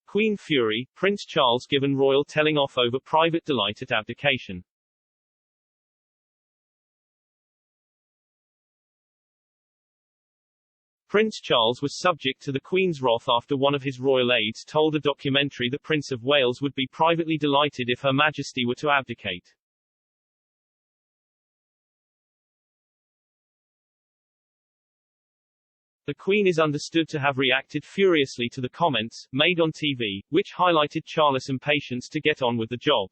Queen Fury, Prince Charles given royal telling off over private delight at abdication. Prince Charles was subject to the Queen's wrath after one of his royal aides told a documentary the Prince of Wales would be privately delighted if Her Majesty were to abdicate. The Queen is understood to have reacted furiously to the comments, made on TV, which highlighted Charles' impatience to get on with the job.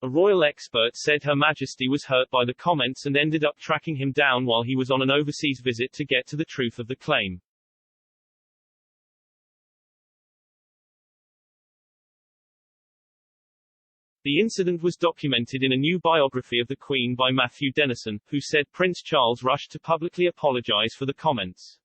A royal expert said Her Majesty was hurt by the comments and ended up tracking him down while he was on an overseas visit to get to the truth of the claim. The incident was documented in a new biography of the Queen by Matthew Dennison, who said Prince Charles rushed to publicly apologize for the comments.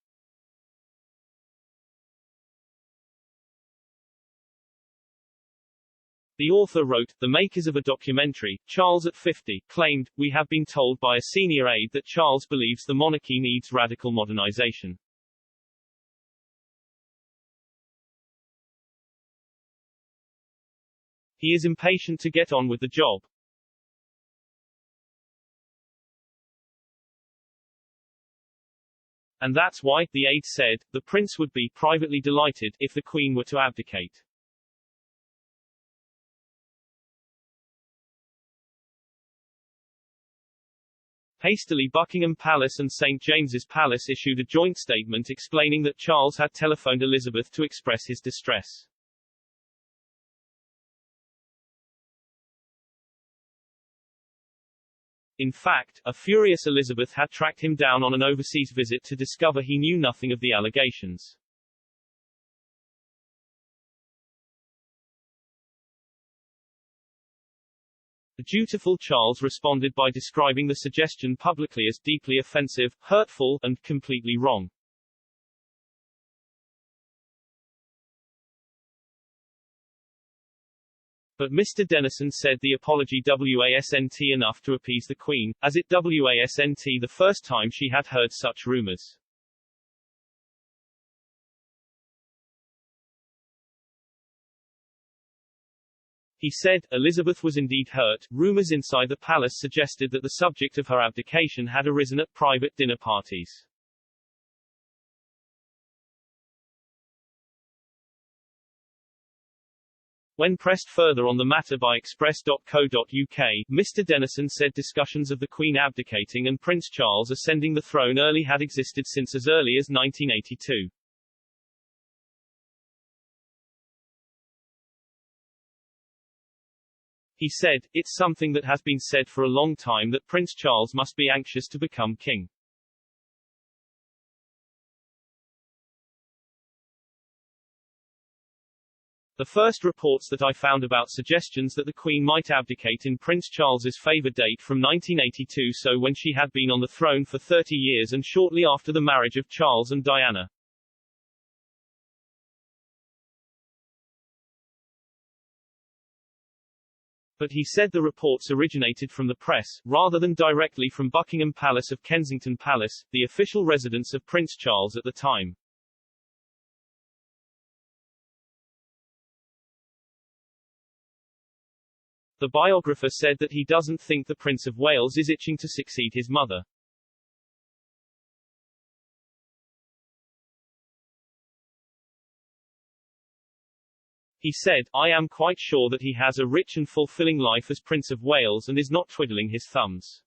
The author wrote, the makers of a documentary, Charles at 50, claimed, we have been told by a senior aide that Charles believes the monarchy needs radical modernization. He is impatient to get on with the job. And that's why, the aide said, the prince would be privately delighted if the Queen were to abdicate. Hastily, Buckingham Palace and St. James's Palace issued a joint statement explaining that Charles had telephoned Elizabeth to express his distress. In fact, a furious Elizabeth had tracked him down on an overseas visit to discover he knew nothing of the allegations. The dutiful Charles responded by describing the suggestion publicly as deeply offensive, hurtful, and completely wrong. But Mr. Dennison said the apology wasn't enough to appease the Queen, as it wasn't the first time she had heard such rumors. He said, Elizabeth was indeed hurt. Rumors inside the palace suggested that the subject of her abdication had arisen at private dinner parties. When pressed further on the matter by Express.co.uk, Mr. Dennison said discussions of the Queen abdicating and Prince Charles ascending the throne early had existed since as early as 1982. He said, it's something that has been said for a long time that Prince Charles must be anxious to become king. The first reports that I found about suggestions that the Queen might abdicate in Prince Charles's favour date from 1982, so when she had been on the throne for 30 years and shortly after the marriage of Charles and Diana. But he said the reports originated from the press, rather than directly from Buckingham Palace of Kensington Palace, the official residence of Prince Charles at the time. The biographer said that he doesn't think the Prince of Wales is itching to succeed his mother. He said, I am quite sure that he has a rich and fulfilling life as Prince of Wales and is not twiddling his thumbs.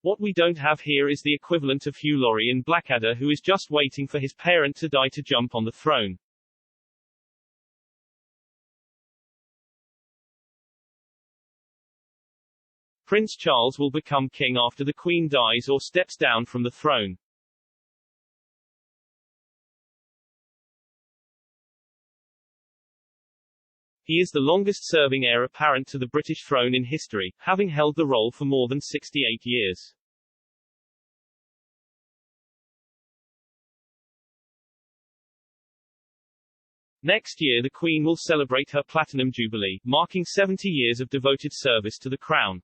What we don't have here is the equivalent of Hugh Laurie in Blackadder, who is just waiting for his parent to die to jump on the throne. Prince Charles will become king after the Queen dies or steps down from the throne. He is the longest-serving heir apparent to the British throne in history, having held the role for more than 68 years. Next year the Queen will celebrate her Platinum Jubilee, marking 70 years of devoted service to the Crown.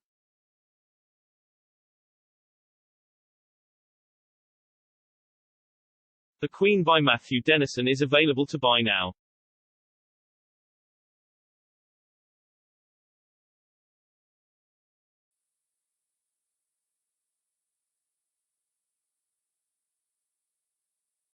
The Queen by Matthew Dennison is available to buy now.